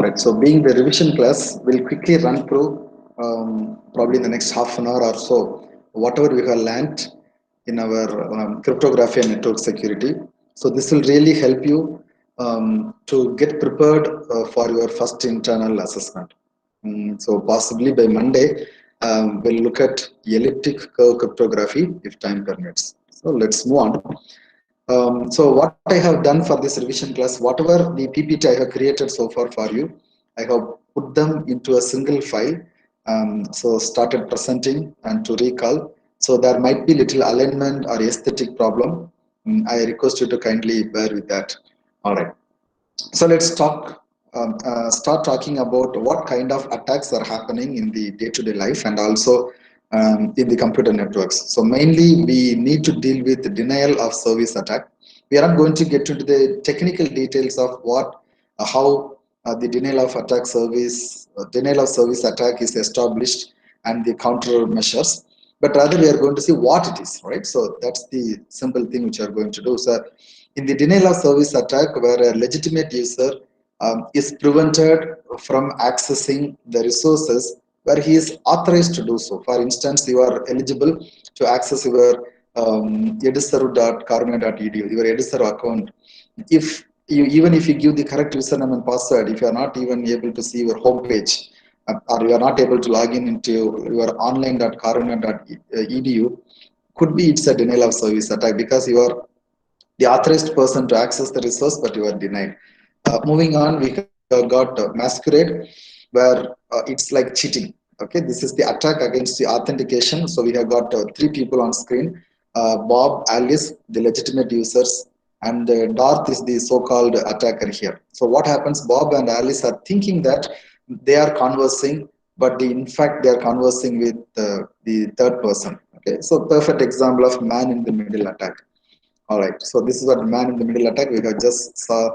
right. So being the revision class, we'll quickly run through probably in the next half an hour or so whatever we have learned in our cryptography and network security. So this will really help you to get prepared for your first internal assessment. So possibly by Monday, we'll look at elliptic curve cryptography if time permits. So let's move on. So what I have done for this revision class, whatever the PPT I have created so far for you, I have put them into a single file. So started presenting and to recall. So there might be little alignment or aesthetic problem. I request you to kindly bear with that. All right. So let's start talking about what kind of attacks are happening in the day-to-day life and also in the computer networks. So mainly we need to deal with the denial of service attack. We are not going to get into the technical details of how the denial of service attack is established and the countermeasures, but rather we are going to see what it is, right? So that's the simple thing which we are going to do. So in the denial of service attack, where a legitimate user is prevented from accessing the resources where he is authorized to do so. For instance, you are eligible to access your edserv.carmel.edu, your edserv account. Even if you give the correct username and password, if you are not even able to see your home page, or you are not able to log in into your online.carmel.edu, could be it's a denial of service attack because you are the authorized person to access the resource, but you are denied. Moving on, we have got masquerade, where it's like cheating. Okay, this is the attack against the authentication. So we have got three people on screen: Bob, Alice, the legitimate users, and Darth is the so-called attacker here. So what happens? Bob and Alice are thinking that they are conversing, but in fact they are conversing with the third person. Okay, so perfect example of man in the middle attack. All right, so this is what man in the middle attack we have just saw.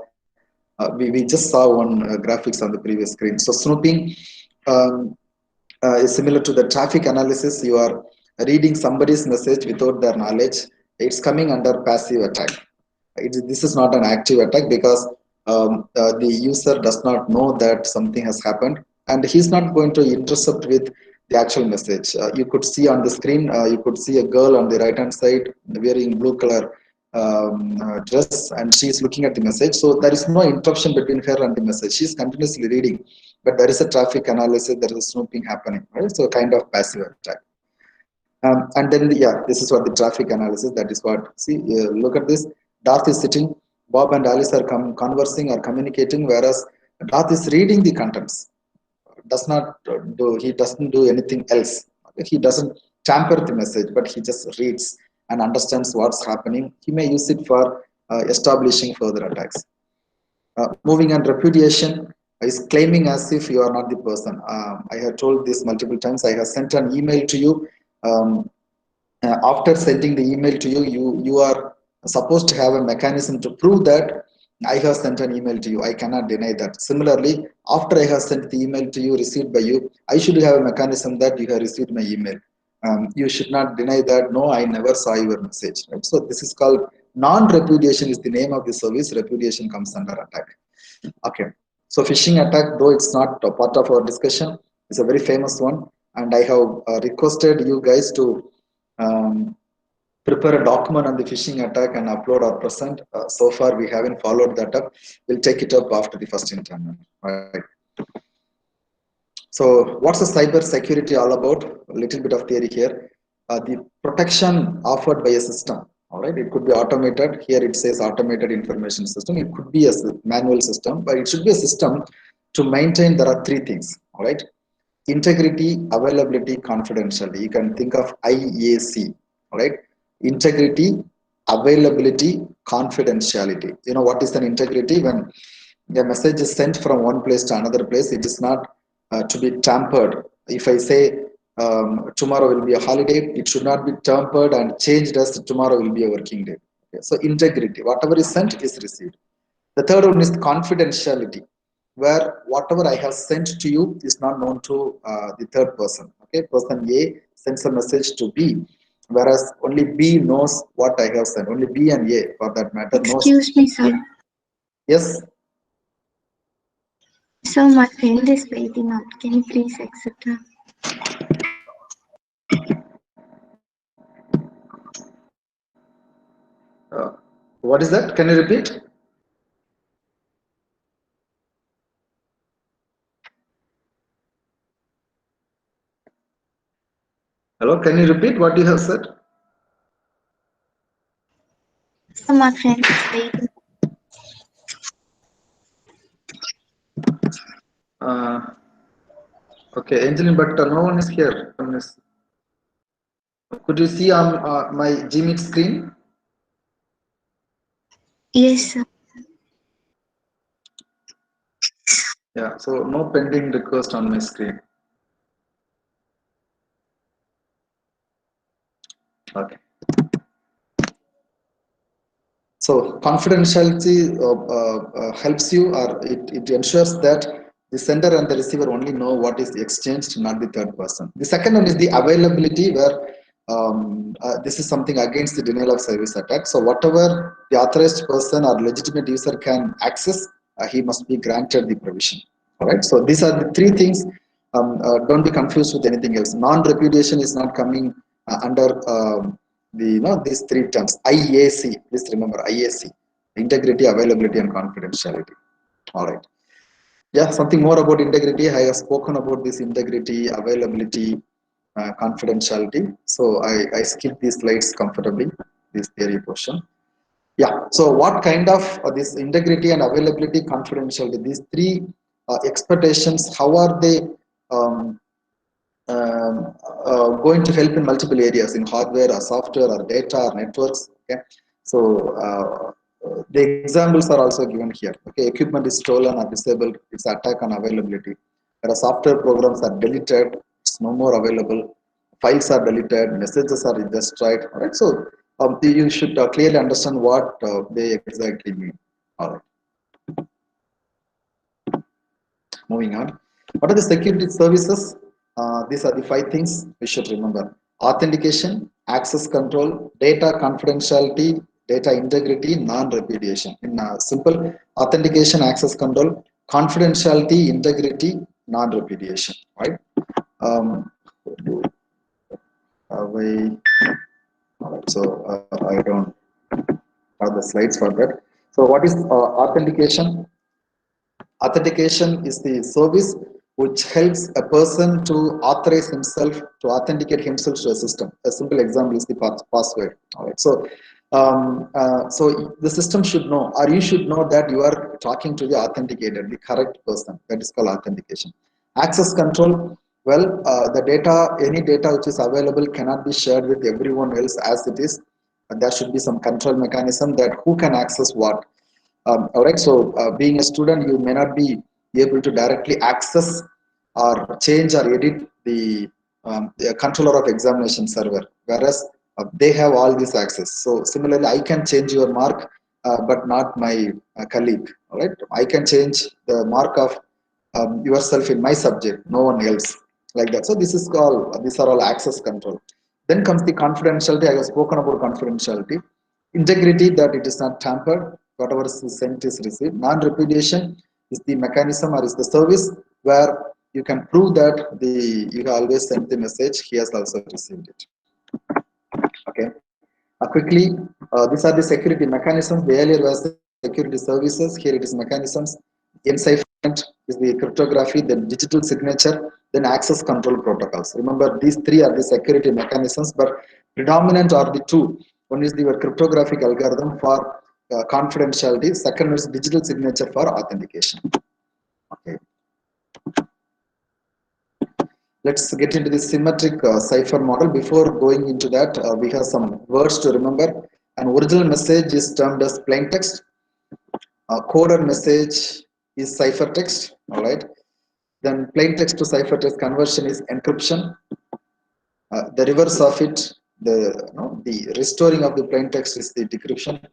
We just saw one graphics on the previous screen. So snooping um, is similar to the traffic analysis. You are reading somebody's message without their knowledge. It's coming under passive attack. This is not an active attack because the user does not know that something has happened, and he's not going to intercept with the actual message. You could see on the screen, you could see a girl on the right hand side wearing blue color dress, and she is looking at the message. So there is no interruption between her and the message. She is continuously reading, but there is a traffic analysis, there is a snooping happening, right? So kind of passive attack. And then this is what the traffic analysis, that is what, see, look at this. Darth is sitting, Bob and Alice are conversing or communicating, whereas Darth is reading the contents. He doesn't do anything else. Okay? He doesn't tamper the message, but he just reads and understands what's happening. He may use it for establishing further attacks. Moving on, repudiation is claiming as if you are not the person. I have told this multiple times. I have sent an email to you. Um, After sending the email to you, you are supposed to have a mechanism to prove that I have sent an email to you. I cannot deny that. Similarly, after I have sent the email to you, received by you, I should have a mechanism that you have received my email. You should not deny that, no, I never saw your message. Right? So this is called non-repudiation is the name of the service. Repudiation comes under attack. Okay. So phishing attack, though it's not a part of our discussion, is a very famous one. And I have requested you guys to um, prepare a document on the phishing attack and upload or present. So far, we haven't followed that up. We'll take it up after the first internal. Right. So, what's the cyber security all about? A little bit of theory here. The protection offered by a system. All right, it could be automated. Here it says automated information system. It could be a manual system, but it should be a system to maintain. There are three things. All right, integrity, availability, confidentiality. You can think of IAC. All right, integrity, availability, confidentiality. You know what is an integrity? When a message is sent from one place to another place, it is not to be tampered. If I say tomorrow will be a holiday, it should not be tampered and changed as tomorrow will be a working day. Okay? So integrity, whatever is sent is received. The third one is confidentiality, where whatever I have sent to you is not known to the third person. Okay, person A sends a message to B, whereas only B knows what I have sent. Only B and A, for that matter, knows. Excuse me, sir. Yes. So my friend is waiting out. Can you please accept her? What is that? Can you repeat? Hello, can you repeat what you have said? So my friend is waiting. Uh, okay, Angeline, but no one is here. Could you see on my Gmeet screen? Yes, sir. Yeah, so no pending request on my screen. Okay. So confidentiality helps you, or it ensures that the sender and the receiver only know what is exchanged, not the third person. The second one is the availability, where this is something against the denial of service attack. So whatever the authorized person or legitimate user can access, he must be granted the provision. All right. So these are the three things. Don't be confused with anything else. Non-repudiation is not coming under these three terms. IAC. Please remember IAC: integrity, availability, and confidentiality. All right. Yeah, something more about integrity. I have spoken about this integrity, availability, confidentiality. So I skip these slides comfortably, this theory portion. Yeah, so what kind of this integrity and availability, confidentiality, these three expectations, how are they um, going to help in multiple areas, in hardware or software or data or networks? Okay, so the examples are also given here. Okay, equipment is stolen or disabled, it's attack on availability. Whereas software programs are deleted, it's no more available. Files are deleted, messages are destroyed. All right, so you should clearly understand what they exactly mean. All right, moving on. What are the security services? These are the five things we should remember: authentication, access control, data confidentiality, data integrity, non-repudiation. In simple, authentication, access control, confidentiality, integrity, non-repudiation. Right? Um, we, so I don't have the slides for that. So what is authentication? Authentication is the service which helps a person to authorize himself, to authenticate himself to a system. A simple example is the password. All right. So the system should know, or you should know, that you are talking to the authenticator, the correct person. That is called authentication. Access control. Well, the data, any data which is available cannot be shared with everyone else as it is. There should be some control mechanism that who can access what. All right, so being a student, you may not be able to directly access or change or edit the controller of examination server, whereas they have all this access. So similarly, I can change your mark, but not my colleague. All right, I can change the mark of yourself in my subject, no one else, like that. So this is called, these are all access control. Then comes the confidentiality. I have spoken about confidentiality. Integrity, that it is not tampered, whatever is sent is received. Non-repudiation is the mechanism or is the service where you can prove that you have always sent the message, he has also received it. Okay. Quickly, these are the security mechanisms. The earlier was security services, here it is mechanisms. Encipherment is the cryptography, then digital signature, then access control protocols. Remember, these three are the security mechanisms, but predominant are the two. One is the cryptographic algorithm for confidentiality. Second is digital signature for authentication. Okay. Let's get into the symmetric cipher model. Before going into that, we have some words to remember. An original message is termed as plain text. A coded message is ciphertext. All right. Then plain text to ciphertext conversion is encryption. The reverse of it, the restoring of the plain text, is the decryption.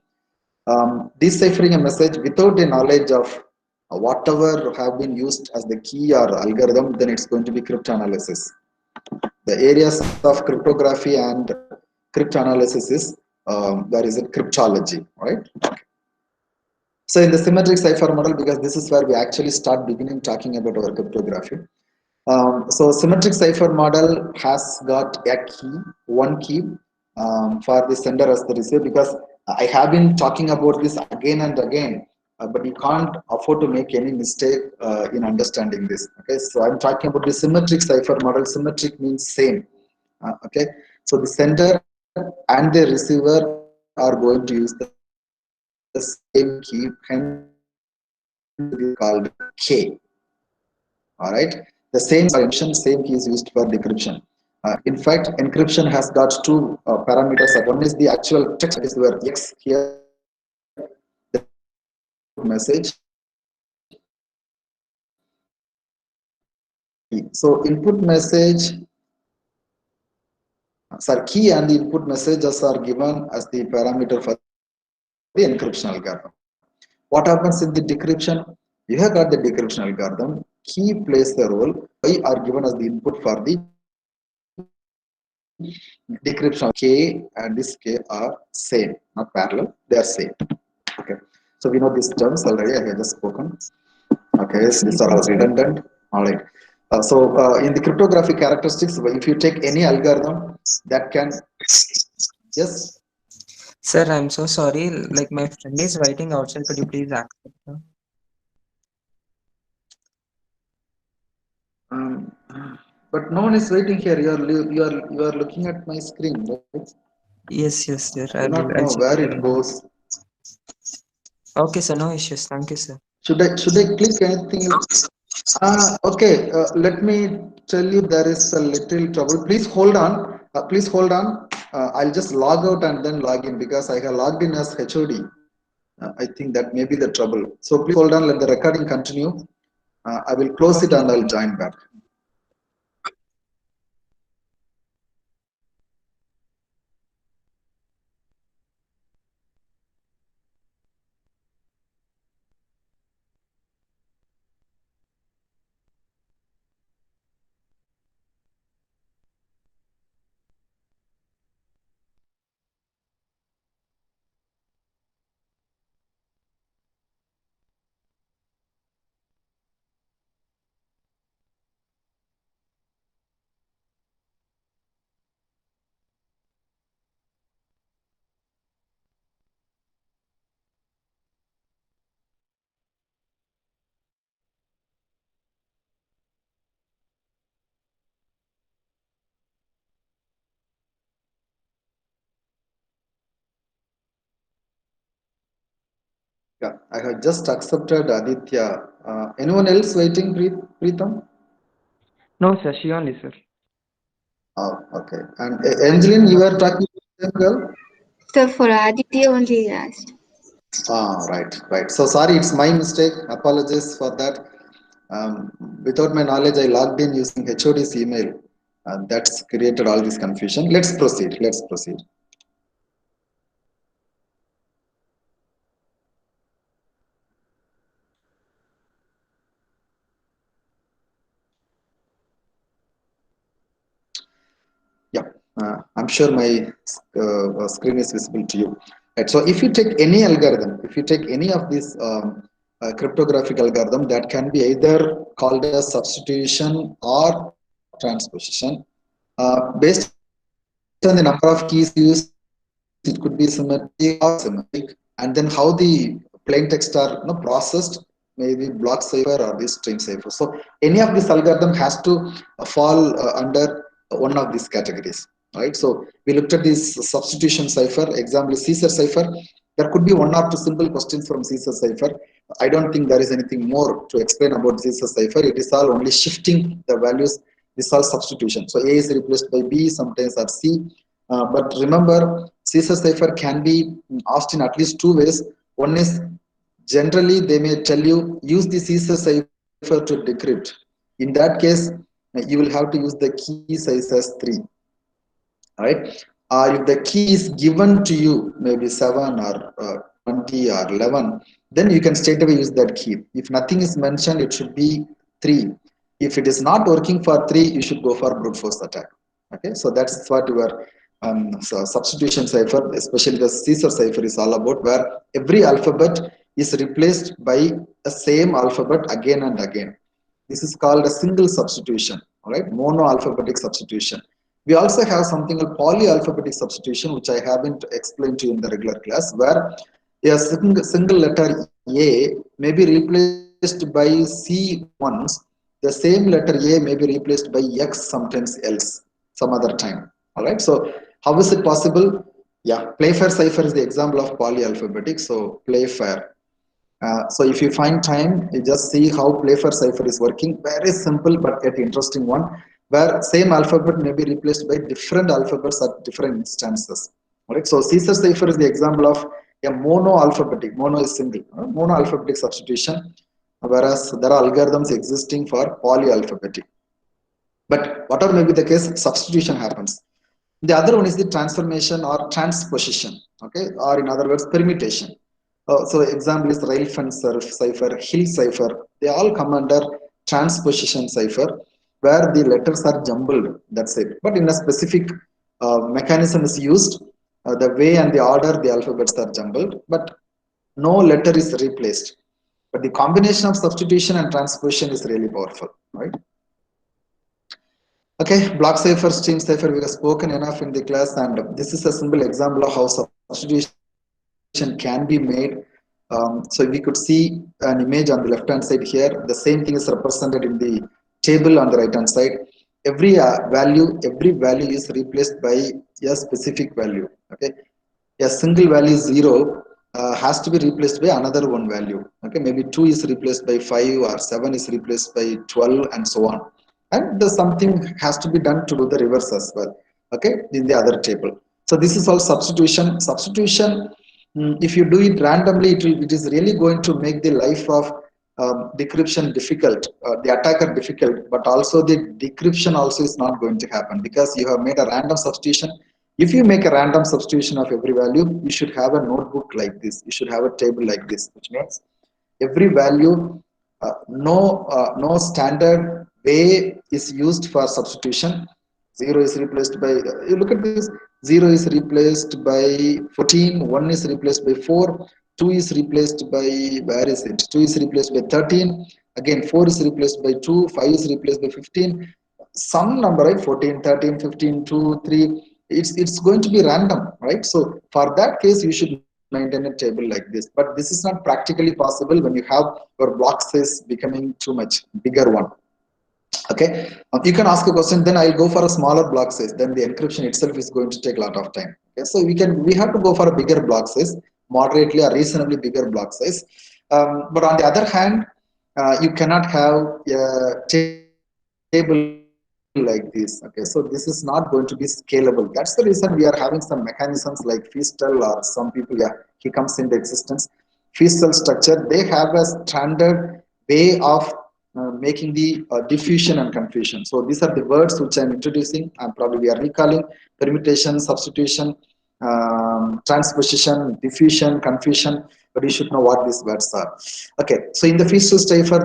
Deciphering a message without a knowledge of whatever have been used as the key or algorithm, then it's going to be cryptanalysis. The areas of cryptography and cryptanalysis is, where is it, cryptology, right? Okay. So in the symmetric cipher model, because this is where we actually start beginning talking about our cryptography. So symmetric cipher model has got a key, one key for the sender as the receiver, because I have been talking about this again and again, but you can't afford to make any mistake in understanding this. Okay, so I'm talking about the symmetric cipher model. Symmetric means same. Okay, so the sender and the receiver are going to use the same key, hence the key is called K. All right, the same key is used for encryption, same key is used for decryption. In fact, encryption has got two parameters. One is the actual text, that is your X here, then the input message, key. So input message, sorry, key and the input messages are given as the parameter for the encryption algorithm. What happens in the decryption? You have got the decryption algorithm. Key plays the role. Y are given as the input for the decryption. K and this K are same, not parallel. They are same. Okay. So we know these terms already. I have just spoken. Okay. So these are all redundant. Yes, All right. sir. In the cryptographic characteristics, if you take any algorithm that can, yes, Sir, I'm so sorry. Like my friend is waiting outside. Could you please accept her? um, but no one is waiting here. You are looking at my screen, right? Yes, yes, I sir. do not I'll know check where it it now. goes. Okay, sir. No issues. Thank you, sir. Should I click anything else? Okay. Let me tell you there is a little trouble. Please hold on. Please hold on. I'll just log out and then log in because I have logged in as HOD. I think that may be the trouble. So please hold on. Let the recording continue. I will close it Okay, and sir. I'll join back. Yeah, I have just accepted Aditya. Anyone else waiting, Preetham? No, sir. She only, sir. Oh, okay. And Angeline, you were talking to the same girl? So for Aditya only he asked. Right, right. So sorry, it's my mistake. Apologies for that. Um, Without my knowledge, I logged in using HOD's email. That's created all this confusion. Let's proceed. Let's proceed. Yeah, I'm sure my screen is visible to you. Right. So if you take any algorithm, if you take any of these cryptographic algorithm, that can be either called as substitution or transposition. Based on the number of keys used, it could be symmetric or asymmetric, and then how the plain text are processed, maybe block cipher or the string cipher. So any of this algorithm has to fall under one of these categories, right? So we looked at this substitution cipher, example Caesar cipher. There could be one or two simple questions from Caesar cipher. I don't think there is anything more to explain about Caesar cipher. It is all only shifting the values. This all substitution. So A is replaced by B, sometimes or C. But remember, Caesar cipher can be asked in at least two ways. One is generally they may tell you use the Caesar cipher to decrypt. In that case, you will have to use the key size as 3, right? If the key is given to you, maybe 7 or 20 or 11, then you can straight away use that key. If nothing is mentioned, it should be 3. If it is not working for 3, you should go for brute force attack. Okay, so that's what your so substitution cipher, especially the Caesar cipher, is all about, where every alphabet is replaced by the same alphabet again and again. This is called a single substitution, all right? Monoalphabetic substitution. We also have something called polyalphabetic substitution, which I haven't explained to you in the regular class, where a single letter A may be replaced by C once, the same letter A may be replaced by X sometimes else, some other time. All right. So how is it possible? Yeah, Playfair cipher is the example of polyalphabetic. So Playfair. So if you find time, you just see how Playfair cipher is working. Very simple but yet interesting one, where same alphabet may be replaced by different alphabets at different instances. All right. So Caesar cipher is the example of a monoalphabetic. Mono is single. Monoalphabetic substitution, whereas there are algorithms existing for polyalphabetic. But whatever may be the case, substitution happens. The other one is the transformation or transposition, okay, or in other words, permutation. So example is rail fencer cipher, hill cipher. They all come under transposition cipher, where the letters are jumbled. That's it. But in a specific mechanism is used, the way and the order the alphabets are jumbled, but no letter is replaced. But the combination of substitution and transposition is really powerful, right? Okay, block cipher, stream cipher, we have spoken enough in the class, and this is a simple example of how substitution can be made. So we could see an image on the left hand side here. The same thing is represented in the table on the right hand side. Every value is replaced by a specific value. Okay, a single value 0 has to be replaced by another one value. Okay, maybe 2 is replaced by 5, or 7 is replaced by 12, and so on. And the something has to be done to do the reverse as well. Okay, in the other table. So this is all substitution. Substitution, if you do it randomly, it is really going to make the life of decryption difficult, the attacker difficult, but also the decryption also is not going to happen, because you have made a random substitution. If you make a random substitution of every value, you should have a notebook like this. You should have a table like this, which means every value, no standard way is used for substitution. 0 is replaced by, you look at this, 0 is replaced by 14, 1 is replaced by 4, 2 is replaced by, where is it? 2 is replaced by 13, again 4 is replaced by 2, 5 is replaced by 15, some number, right? 14, 13, 15, 2, 3, it's going to be random, right? So for that case, you should maintain a table like this, but this is not practically possible when you have your block size becoming too much bigger one. Okay, you can ask a question, then I'll go for a smaller block size, then the encryption itself is going to take a lot of time. Okay, so we have to go for a bigger block size, moderately or reasonably bigger block size. But on the other hand, you cannot have a table like this. Okay, so this is not going to be scalable. That's the reason we are having some mechanisms like Feastel, or some people, yeah, he comes into existence. Feastel structure, they have a standard way of making the diffusion and confusion. So these are the words which I'm introducing, and probably we are recalling: permutation, substitution, transposition, diffusion, confusion. But you should know what these words are. Okay, so in the Feastel cipher,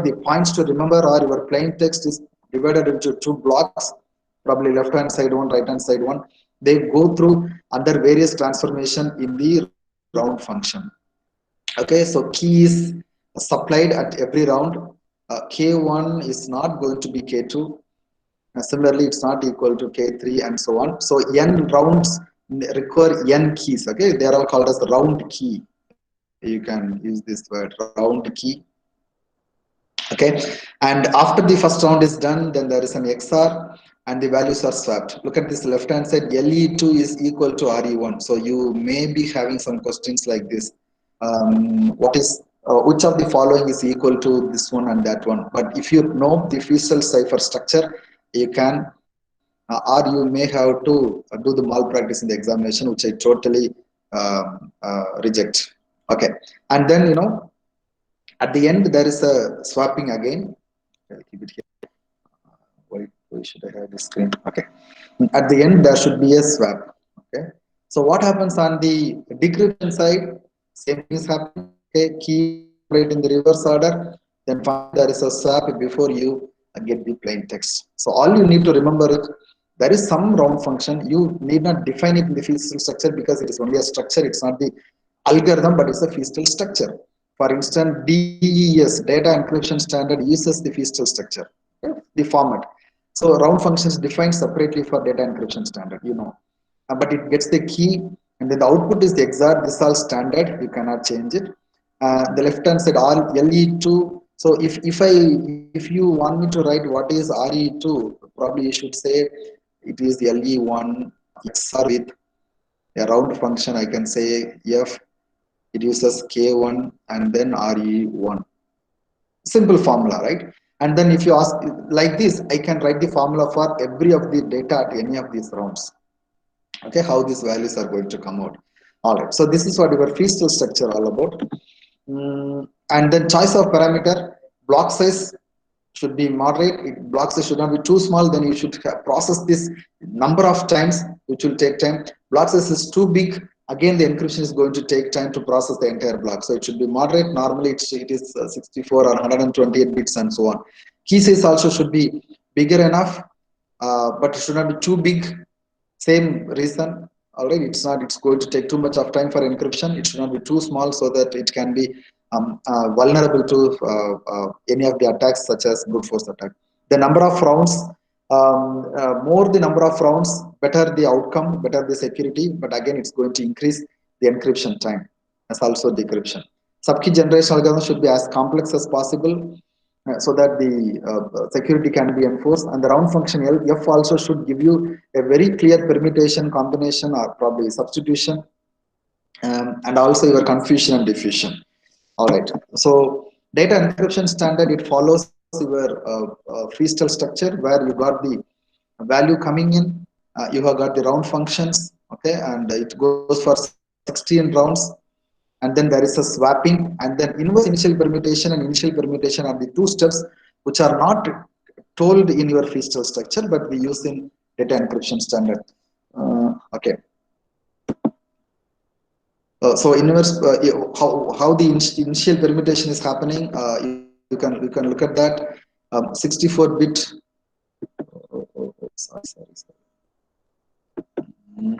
the points to remember are your plain text is divided into 2 blocks, probably left hand side one, right hand side one. They go through under various transformation in the round function. Okay, so key is supplied at every round. K1 is not going to be K2. Similarly, it's not equal to K3 and so on. So n rounds require n keys. Okay, they are all called as the round key. You can use this word, round key. Okay, and after the first round is done, then there is an XR and the values are swapped. Look at this left hand side, LE2 is equal to RE1. So you may be having some questions like this. Which of the following is equal to this one and that one? But if you know the Feastel cipher structure, you can, or you may have to do the malpractice in the examination, which I totally reject. Okay, and then at the end there is a swapping again. I'll keep it here. Why should I have this screen? Okay, at the end there should be a swap. Okay, so what happens on the decryption side? Same thing is happening. Okay, key right in the reverse order. Then there is a swap before you get the plain text. So all you need to remember is there is some round function. You need not define it in the Feastel structure because it is only a structure. It's not the algorithm, but it's a feastal structure. For instance, DES, data encryption standard, uses the feastal structure, okay, the format. So round function is defined separately for data encryption standard, but it gets the key, and then the output is the exact. This all standard, you cannot change it. The left hand side all LE2. So if you want me to write what is RE2, probably you should say it is LE1 XR with a round function. I can say F, it uses K1 and then RE1. Simple formula, right? And then if you ask like this, I can write the formula for every of the data at any of these rounds. Okay, how these values are going to come out. All right, so this is what your feastal structure all about. And then choice of parameter, block size should be moderate. Block size should not be too small, then you should process this number of times, which will take time. Block size is too big, again the encryption is going to take time to process the entire block. So it should be moderate. Normally it is 64 or 128 bits and so on. Key size also should be bigger enough, but it should not be too big. Same reason. All right, it's going to take too much of time for encryption. It should not be too small so that it can be vulnerable to any of the attacks such as brute force attack. The number of rounds, more the number of rounds, better the outcome, better the security, but again it's going to increase the encryption time as also decryption. Subkey generation algorithm should be as complex as possible, so that the security can be enforced. And the round function F also should give you a very clear permutation, combination, or probably substitution, and also your confusion and diffusion. All right. So data encryption standard, it follows your feastal structure where you got the value coming in. You have got the round functions, okay, and it goes for 16 rounds. And then there is a swapping, and then inverse initial permutation and initial permutation are the two steps which are not told in your feastal structure, but we use in data encryption standard. Okay. So inverse, how the initial permutation is happening, you can look at that. 64 bit. Sorry. Mm.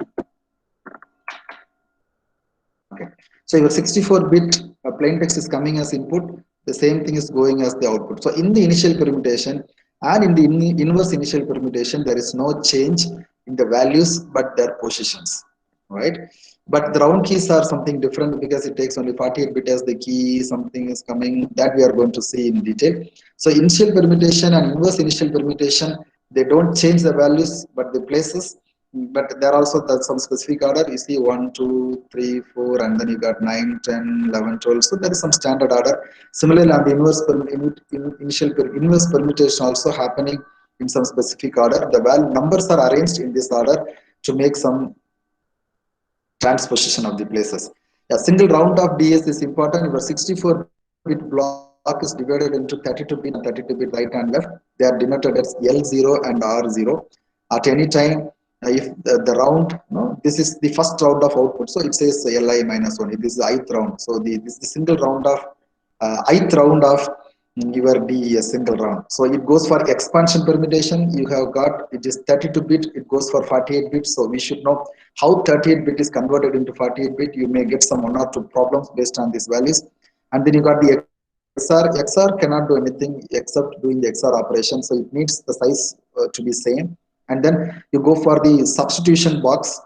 Okay. So your 64-bit plain text is coming as input. The same thing is going as the output. So in the initial permutation and in the inverse initial permutation, there is no change in the values, but their positions, right? But the round keys are something different because it takes only 48 bit as the key. Something is coming that we are going to see in detail. So initial permutation and inverse initial permutation, they don't change the values, but the places. But there are also some specific order. You see 1, 2, 3, 4, and then you got 9, 10, 11, 12. So there is some standard order. Similarly, on the inverse permutation also happening in some specific order. The numbers are arranged in this order to make some transposition of the places. A single round of DS is important. Your 64-bit block is divided into 32-bit and 32-bit right and left. They are denoted as L0 and R0. At any time, if the round, this is the first round of output, so it says Li minus 1. This is the ith round. So this is the single round of ith round of your DES single round. So it goes for expansion permutation. You have got, it is 32-bit. It goes for 48-bit. So we should know how 38-bit is converted into 48-bit. You may get some 1 or 2 problems based on these values. And then you got the XR. XR cannot do anything except doing the XR operation. So it needs the size to be same. And then you go for the substitution box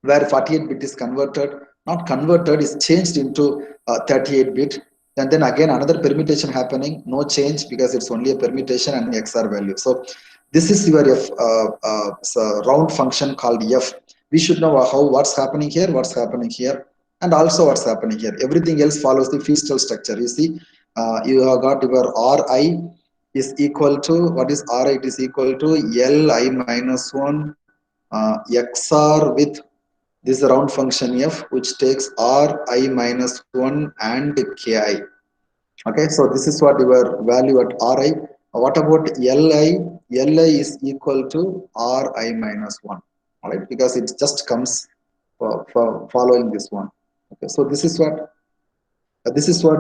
where 48-bit is converted, not converted, is changed into 38-bit. And then again another permutation happening, no change because it's only a permutation and XR value. So this is your round function called F. We should know what's happening here, and also what's happening here. Everything else follows the feastal structure. You see, you have got your Ri is equal to, what is Ri? It is equal to Li minus 1 XR with this round function F, which takes Ri minus 1 and Ki. Okay, so this is what your value at Ri. What about Li? Li is equal to Ri minus 1. All right, because it just comes for following this one. Okay, so this is what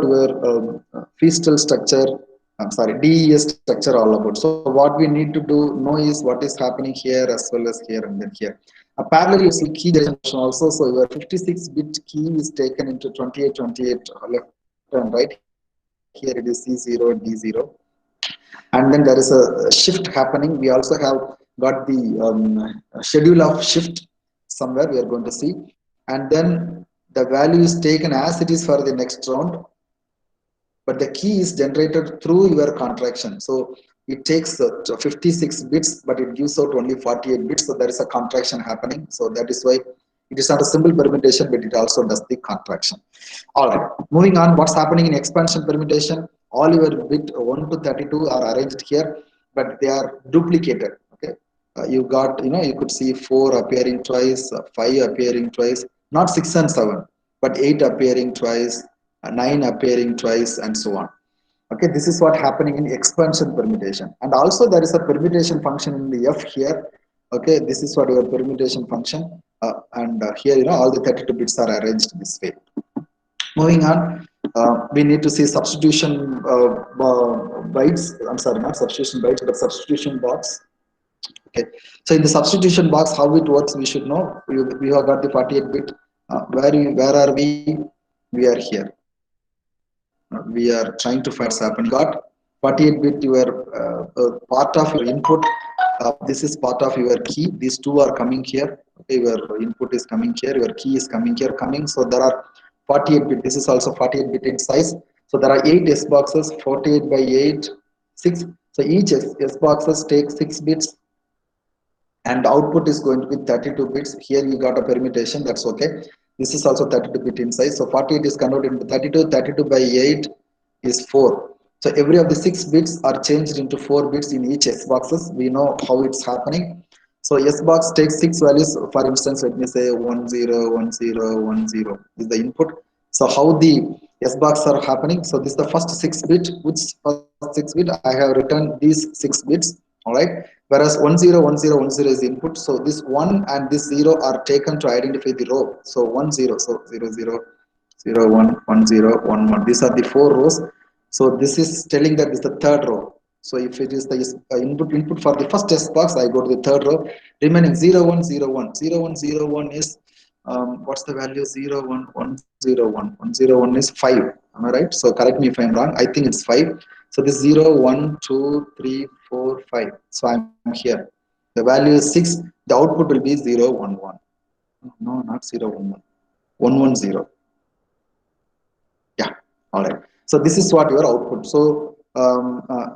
your feastal structure, DES structure all about. So what we need to know is what is happening here as well as here and then here. Parallel, you see key generation also. So your 56-bit key is taken into 2828 left and right. Here it is C0, D0. And then there is a shift happening. We also have got the schedule of shift somewhere we are going to see. And then the value is taken as it is for the next round, but the key is generated through your contraction. So it takes 56 bits, but it gives out only 48 bits. So there is a contraction happening. So that is why it is not a simple permutation, but it also does the contraction. All right, moving on. What's happening in expansion permutation? All your bit 1 to 32 are arranged here, but they are duplicated. Okay, you got, you could see 4 appearing twice, 5 appearing twice, not 6 and 7, but 8 appearing twice, 9 appearing twice, and so on. Okay, this is what happening in expansion permutation. And also there is a permutation function in the F here. Okay, this is what your permutation function, and here, all the 32 bits are arranged this way. Moving on, we need to see substitution bytes. I'm sorry, not substitution bytes, but substitution box. Okay, so in the substitution box, how it works, we should know. We have got the 48 bit. Where are we? We are here. We are trying to find what's happening. You got 48 bit, your part of your input. This is part of your key. These two are coming here. Okay, your input is coming here. Your key is coming here. Coming. So there are 48 bit. This is also 48 bit in size. So there are 8 S boxes. 48 by 8, 6. So each S boxes takes 6 bits, and output is going to be 32 bits. Here you got a permutation, that's okay. This is also 32 bit in size. So 48 is converted into 32. 32 by 8 is 4. So every of the 6 bits are changed into 4 bits in each S boxes. We know how it's happening. So S box takes 6 values. For instance, let me say 10 10 10 is the input. So how the S box are happening? So this is the first 6 bit. Which first 6 bit? I have written these 6 bits. All right. Whereas 10 10 10 is input. So this 1 and this 0 are taken to identify the row. So 10. So 0 0 0 1 1 0 1 1. These are the 4 rows. So this is telling that this is the third row. So if it is the input for the first test box, I go to the third row. Remaining 0 1 0 1. 0 1 0 1 is what's the value? 0 1 1 0 1. 1 0 1 is 5. Am I right? So correct me if I'm wrong. I think it's 5. So this 0 1 2 3 4 5. So I'm here. The value is 6. The output will be 0 1 1. No, not 0 1 1. 1 1 0. Yeah. All right. So this is what your output. So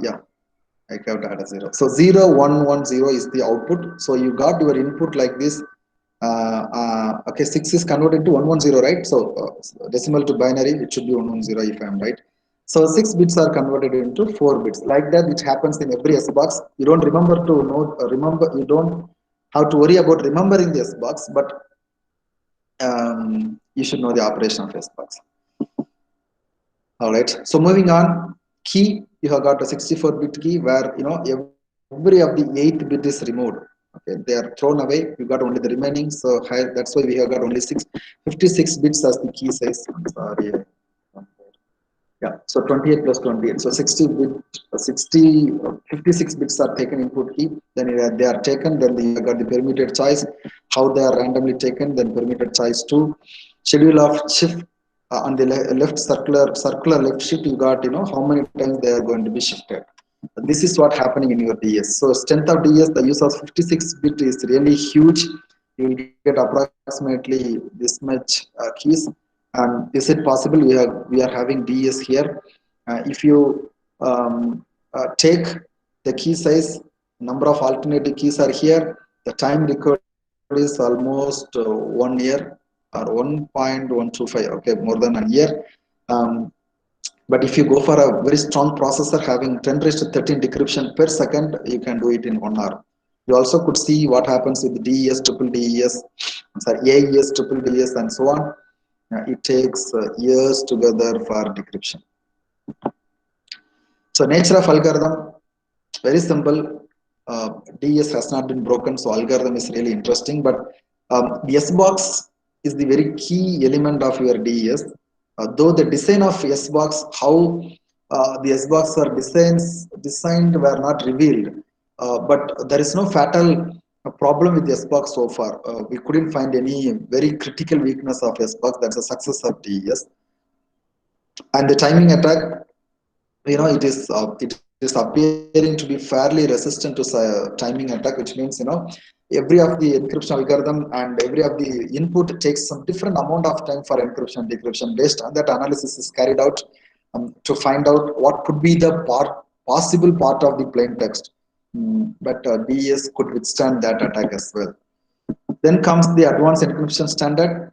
yeah, I have to add a 0. So 0 1 1 0 is the output. So you got your input like this. Okay, 6 is converted to 110, right? So decimal to binary, it should be 110 if I am right. So 6 bits are converted into 4 bits. Like that, it happens in every S box. You don't remember to know, you don't have to worry about remembering the S box, but you should know the operation of S box. All right. So moving on, key, you have got a 64-bit key where, every of the 8th bit is removed. Okay, they are thrown away. You got only the remaining. So that's why we have got only 56 bits as the key size. I'm sorry. Yeah. So 28 plus 28. So 60 bit, 60, 56 bits are taken input key. Then they are taken. Then you got the permuted choice. How they are randomly taken. Then permuted choice 2. Schedule of shift. On the left circular left shift, you got, how many times they are going to be shifted. This is what happening in your DS. So strength of DS, the use of 56 bit is really huge. You will get approximately this much keys. And is it possible? We are having DS here. If you take the key size, number of alternative keys are here. The time required is almost 1 year or 1.125. Okay, more than a year. Um, but if you go for a very strong processor having 10 raised to 13 decryption per second, you can do it in 1 hour. You also could see what happens with DES, triple DES, AES, triple DES, and so on. It takes years together for decryption. So nature of algorithm, very simple. DES has not been broken, so algorithm is really interesting. But the S box is the very key element of your DES. Though the design of S box, how the S box are designed were not revealed. But there is no fatal a problem with SBox so far. We couldn't find any very critical weakness of SBox. That's a success of DES. And the timing attack, it is appearing to be fairly resistant to timing attack, which means every of the encryption algorithm and every of the input takes some different amount of time for encryption decryption. Based on that, analysis is carried out to find out what could be the possible part of the plain text. But DES could withstand that attack as well. Then comes the advanced encryption standard.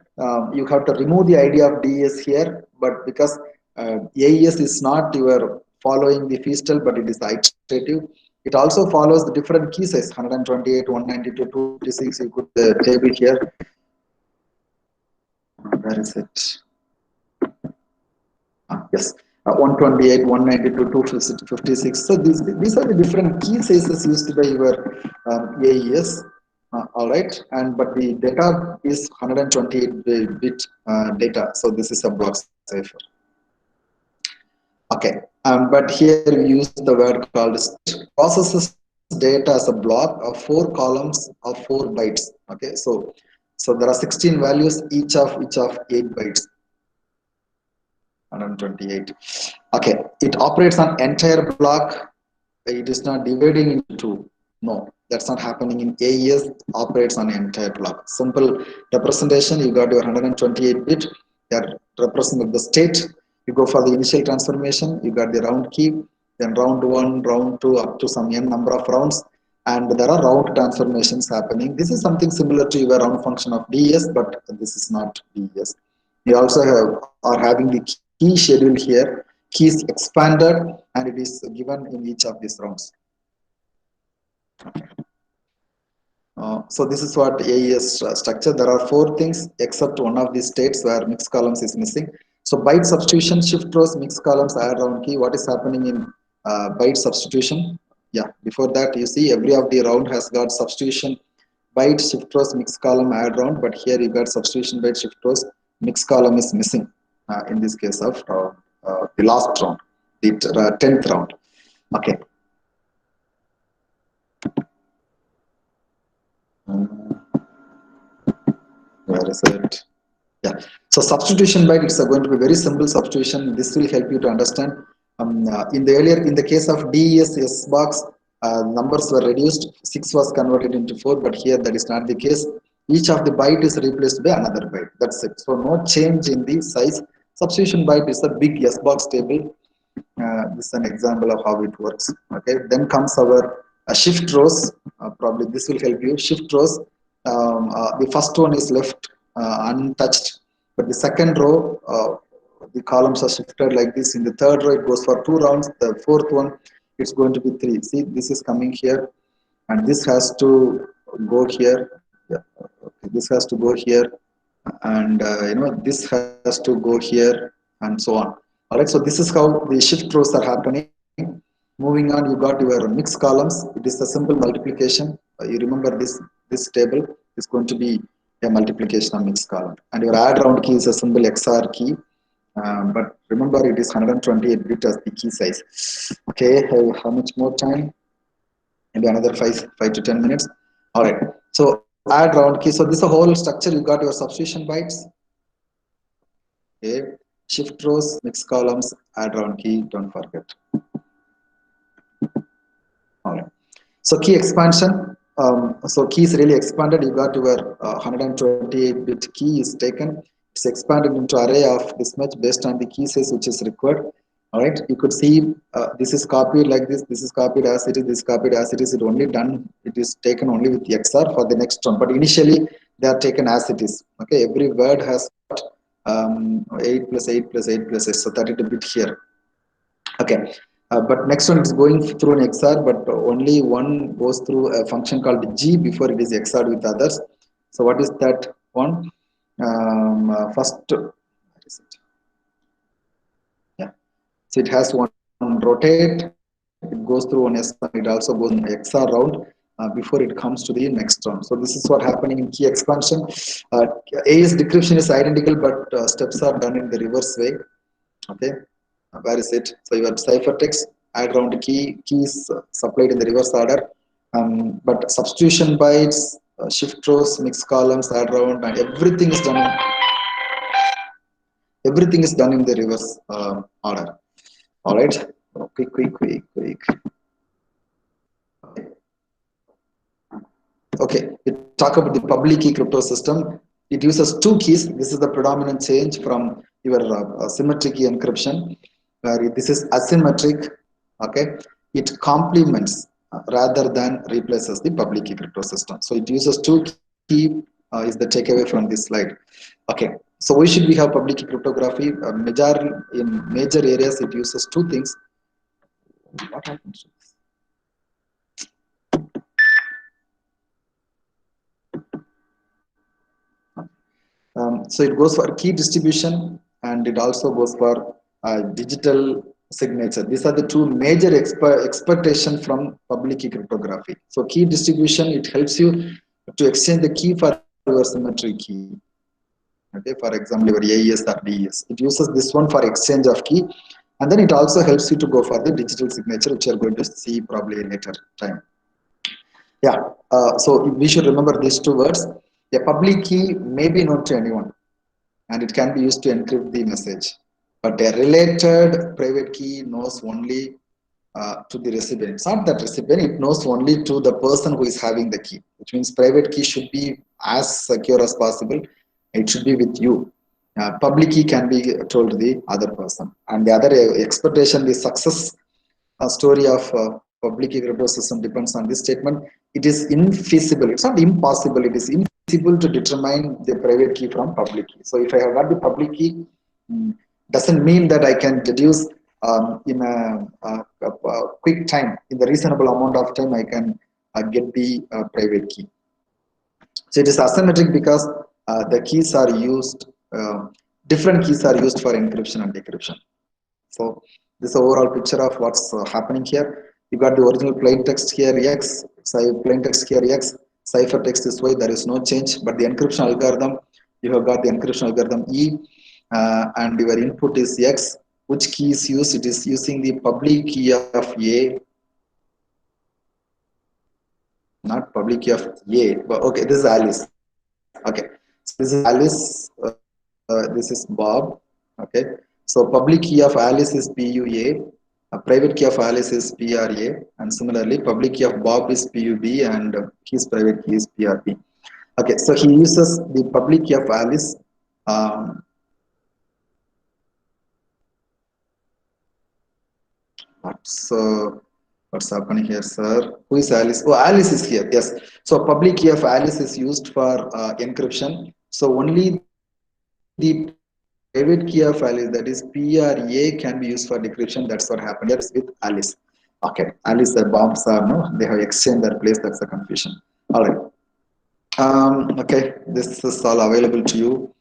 You have to remove the idea of DES here, but because AES is not your following the Feastel, but it is iterative. It also follows the different key size 128, 192, 256. You put the table here. Where is it? Yes, 128, 192, 256. So these are the different key sizes used by your AES. All right, but the data is 128 bit data, so this is a block cipher. Okay, but here we use the word called processes data as a block of 4 columns of 4 bytes. Okay, so there are 16 values, each of 8 bytes. 128. Okay, it operates on entire block. It is not dividing into 2. No, that's not happening in AES. Operates on entire block. Simple representation. You got your 128 bit. That representing the state. You go for the initial transformation. You got the round key. Then round 1, round 2, up to some n number of rounds. And there are round transformations happening. This is something similar to your round function of DES, but this is not DES. We also are having the key schedule here. Key is expanded and it is given in each of these rounds. So this is what AES structure. There are 4 things except one of these states where mixed columns is missing. So byte substitution, shift rows, mixed columns, add round key. What is happening in byte substitution? Yeah, before that you see every of the round has got substitution, byte, shift rows, mixed column, add round. But here you got substitution, byte, shift rows, mixed column is missing in this case of the last round, the 10th round. Okay. Where is it? Yeah. So substitution byte, it's going to be very simple substitution. This will help you to understand. In the case of DES SBox, numbers were reduced. 6 was converted into 4, but here that is not the case. Each of the byte is replaced by another byte. That's it. So no change in the size. Substitution byte is a big SBox table. This is an example of how it works. Okay. Then comes our shift rows. Probably this will help you. Shift rows. The first one is left untouched, but the second row, the columns are shifted like this. In the third row, it goes for 2 rounds. The fourth one, it's going to be 3. See, this is coming here, and this has to go here. Yeah. Okay. This has to go here, and this has to go here, and so on. All right. So this is how the shift rows are happening. Moving on, you got your mixed columns. It is a simple multiplication. You remember this table is going to be a multiplication of mixed column, and your add round key is a simple XOR key. But remember, it is 128 bit as the key size. Okay, how much more time? Maybe another 5 to 10 minutes. All right. So add round key. So this is a whole structure. You got your substitution bytes. Okay. Shift rows, mixed columns, add round key. Don't forget. All right. So key expansion. So key is really expanded. You got your 128 bit key is taken. It's expanded into array of this much based on the key size which is required. All right. You could see this is copied like this. This is copied as it is. This is copied as it is. It only done. It is taken only with the XOR for the next one. But initially they are taken as it is. Okay. Every word has got 8 plus 8 plus 8 plus 8. So 32 bit here. Okay. But next one is going through an XOR, but only one goes through a function called G before it is XORed with others. So what is that one? First, where is it? Yeah. So it has one rotate. It goes through one S. It also goes in XOR round before it comes to the next round. So this is what happening in key expansion. AES decryption is identical, but steps are done in the reverse way. Okay. Where is it? So your ciphertext, add round key is supplied in the reverse order. But substitution bytes, shift rows, mix columns, add round, and everything is done in the reverse order. All right. Quick. Okay, we talk about the public key crypto system. It uses two keys. This is the predominant change from your symmetric key encryption, where this is asymmetric. Okay, it complements rather than replaces the public key crypto system. So it uses two key is the takeaway from this slide. Okay, so why should we have public key cryptography? In major areas, it uses two things. What happens? So it goes for key distribution and it also goes for digital signature. These are the two major expectation from public key cryptography. So key distribution, it helps you to exchange the key for your symmetric key. Okay, for example, your AES or DES. It uses this one for exchange of key, and then it also helps you to go for the digital signature, which you're going to see probably later time. Yeah, so we should remember these two words. A public key may be known to anyone and it can be used to encrypt the message. But a related private key knows only to the recipient. It's not that recipient, it knows only to the person who is having the key, which means private key should be as secure as possible. It should be with you. Public key can be told to the other person. And the other expectation, the success story of public key crypto system depends on this statement. It is infeasible. It's not impossible. It is infeasible to determine the private key from public key. So if I have got the public key, doesn't mean that I can deduce in a quick time, in the reasonable amount of time, I can get the private key. So it is asymmetric because the keys are used, different keys are used for encryption and decryption. So this is overall picture of what's happening here. You got the original plain text here X, plain text here X, cipher text is Y, there is no change, but the encryption algorithm, you have got the encryption algorithm E, and your input is X. Which key is used? It is using the public key of A, not public key of A, but okay, this is Alice. Okay, so this is Alice, this is Bob. Okay, so public key of Alice is PUA, private key of Alice is PRA, and similarly public key of Bob is PUB and his private key is PRP. Okay, so he uses the public key of Alice. What's happening here, sir? Who is Alice? Oh, Alice is here. Yes. So public key of Alice is used for encryption. So only the private key of Alice, that is PRA, can be used for decryption. That's what happened here with Alice. Okay, Alice, the bombs are no, they have exchanged their place. That's the confusion. All right. Okay, this is all available to you.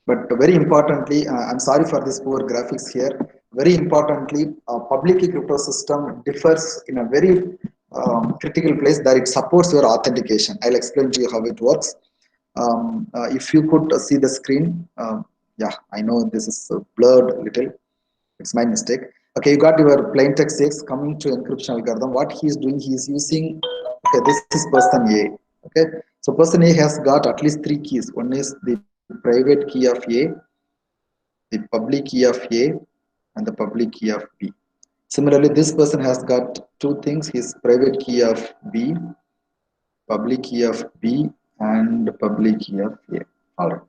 But very importantly, I'm sorry for this poor graphics here. Very importantly, public key crypto system differs in a very critical place that it supports your authentication. I'll explain to you how it works. If you could see the screen, yeah, I know this is blurred a little. It's my mistake. Okay, you got your plain text X coming to encryption algorithm. What he is doing, he is using, okay, this is person A. Okay, so person A has got at least three keys. One is the private key of A, the public key of A, and the public key of B. Similarly, this person has got two things, his private key of B, public key of B, and public key of A. All right.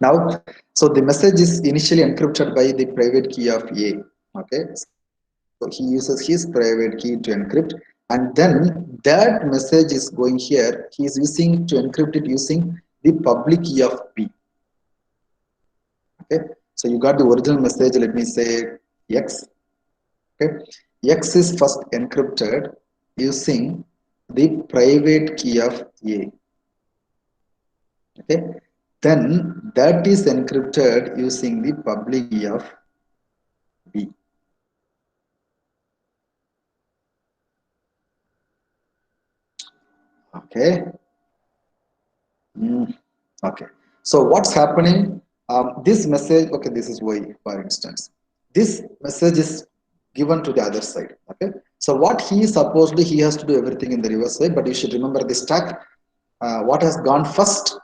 Now, so the message is initially encrypted by the private key of A. Okay, so he uses his private key to encrypt, and then that message is going here. He is using to encrypt it using the public key of B. Okay, so you got the original message. Let me say X. Okay, X is first encrypted using the private key of A. Okay, then that is encrypted using the public key of B. Okay. Okay. So what's happening? This message, okay, this is Y, for instance. This message is given to the other side. Okay. So what he supposedly he has to do everything in the reverse way, but you should remember the stack. What has gone first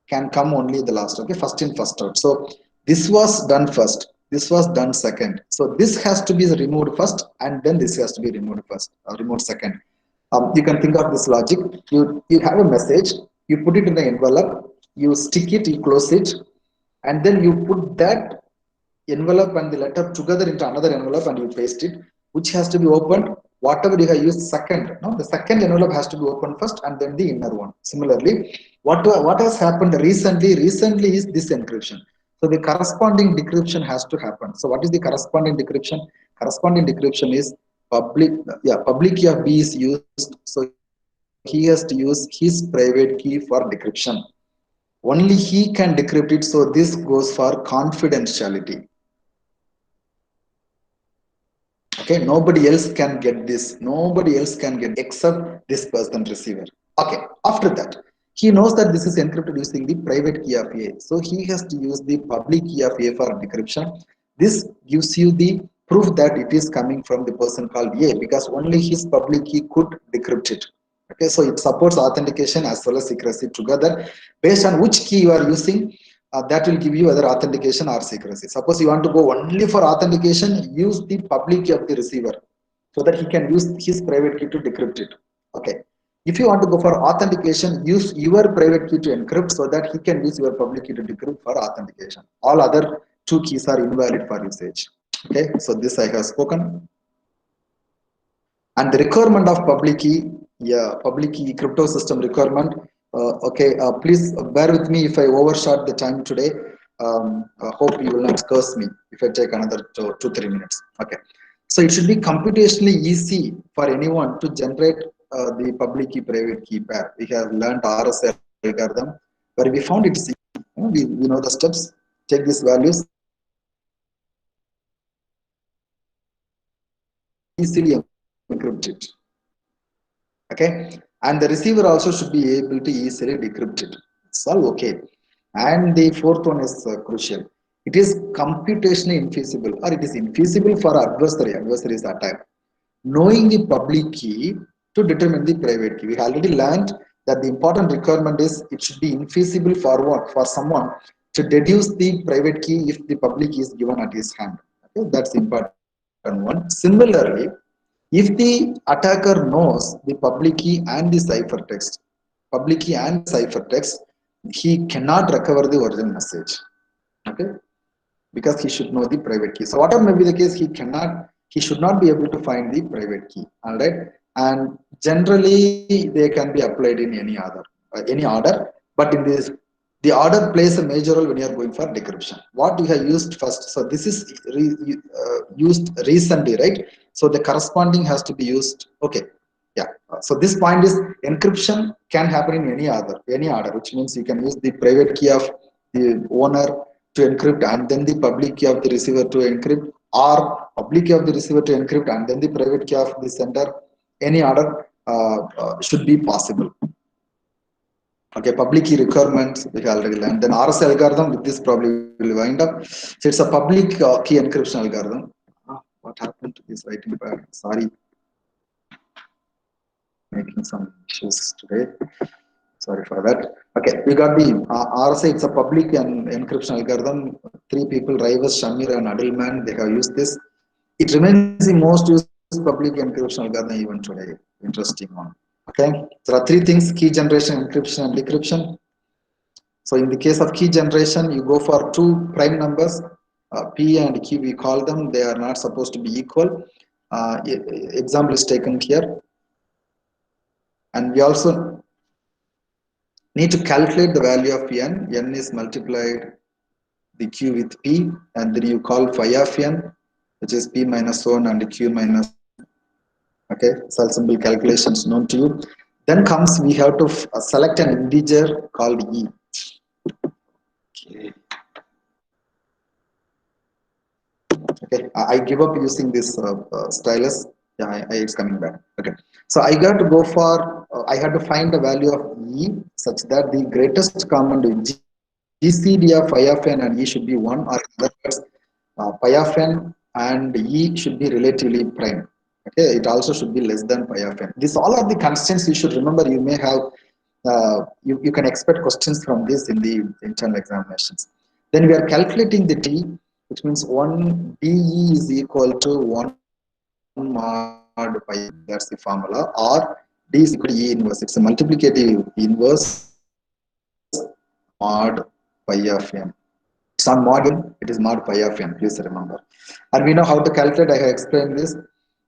can come only the last. Okay, first in, first out. So this was done first. This was done second. So this has to be removed first, and then this has to be removed first, or removed second. You can think of this logic. You have a message. You put it in the envelope. You stick it. You close it, and then you put that envelope and the letter together into another envelope and you paste it, which has to be opened. Whatever you have used second, no, the second envelope has to be opened first and then the inner one. Similarly, what has happened recently is this encryption. So the corresponding decryption has to happen. So what is the corresponding decryption? Corresponding decryption is public key of B is used, so he has to use his private key for decryption. Only he can decrypt it, so this goes for confidentiality. Okay, nobody else can get this, nobody else can get except this person receiver. Okay, after that he knows that this is encrypted using the private key of A, so he has to use the public key of A for decryption. This gives you the proof that it is coming from the person called A, because only his public key could decrypt it. Okay, so it supports authentication as well as secrecy together. Based on which key you are using, that will give you either authentication or secrecy. Suppose you want to go only for authentication, use the public key of the receiver so that he can use his private key to decrypt it. Okay. If you want to go for authentication, use your private key to encrypt so that he can use your public key to decrypt for authentication. All other two keys are invalid for usage. Okay. So this I have spoken. And the requirement of public key, yeah, public key crypto system requirement. Okay, please bear with me if I overshot the time today. Hope you will not curse me if I take another 2-3 minutes. Okay, so it should be computationally easy for anyone to generate the public key private key pair. We have learned RS algorithm where we found it easy. We know the steps. Take these values, easily encrypt it. Okay, and the receiver also should be able to easily decrypt it. It's all okay. And the fourth one is crucial. It is computationally infeasible, or it is infeasible for adversary is attack, knowing the public key to determine the private key. We already learned that the important requirement is it should be infeasible for what, for someone to deduce the private key if the public key is given at his hand. Okay, that's the important one. Similarly, if the attacker knows the public key and the ciphertext, he cannot recover the original message. Okay, because he should know the private key. So whatever may be the case, he should not be able to find the private key. All right, and generally they can be applied in any order, but in this the order plays a major role when you are going for decryption. What you have used first, so this is used recently, right? So the corresponding has to be used. Okay, yeah. So this point is encryption can happen in any order, which means you can use the private key of the owner to encrypt and then the public key of the receiver to encrypt, or public key of the receiver to encrypt and then the private key of the sender. Any order should be possible. Okay, public key requirements we have already learned. Then RS algorithm, with this probably will wind up. So it's a public key encryption algorithm. What happened to this writing pad? Sorry, making some issues today. Sorry for that. Okay, we got the RSA. It's a public and encryption algorithm. 3 people, Rivas, Shamir, and Adilman, they have used this. It remains the most used public encryption algorithm even today. Interesting one. Okay, there are 3 things: key generation, encryption, and decryption. So in the case of key generation, you go for 2 prime numbers, P and Q. We call them. They are not supposed to be equal. Example is taken here, and we also need to calculate the value of n. N is multiplied the q with p, and then you call phi of n, which is p minus 1 and q minus 1. Okay, some simple calculations known to you. Then comes, we have to select an integer called e. Okay. Okay, I give up using this stylus. Yeah, it's coming back. Okay, so I got to go for I had to find the value of e such that the greatest common GCD of phi of n and e should be 1, or in other words, phi of n and e should be relatively prime. Okay, it also should be less than pi of n. These all are the constants you should remember. You may have you can expect questions from this in the internal examinations. Then we are calculating the d, which means 1 dE is equal to 1 mod pi of n. That's the formula. Or d is equal to E inverse. It's a multiplicative inverse mod pi of n. It's not mod n, it is mod pi of n, please remember. And we know how to calculate, I have explained this.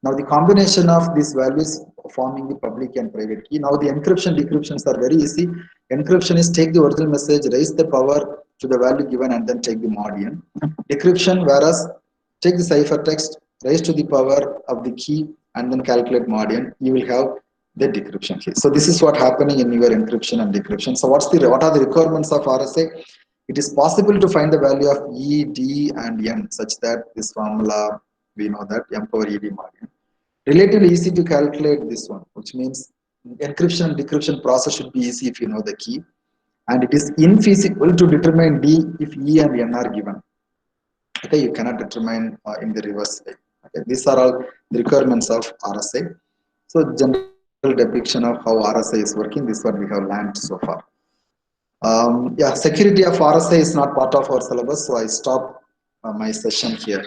Now the combination of these values forming the public and private key. Now the encryption decryptions are very easy. Encryption is take the original message, raise the power to the value given and then take the mod n. Decryption, whereas take the ciphertext, raise to the power of the key and then calculate mod n, you will have the decryption key. So this is what happening in your encryption and decryption. So what are the requirements of RSA? It is possible to find the value of E, D, and N such that this formula, we know that M power ED mod N. Relatively easy to calculate this one, which means encryption and decryption process should be easy if you know the key. And it is infeasible to determine D if E and N are given. Okay, you cannot determine in the reverse way. Okay, these are all the requirements of RSA. So general depiction of how RSA is working, this is what we have learned so far. Yeah, security of RSA is not part of our syllabus, so I stop my session here.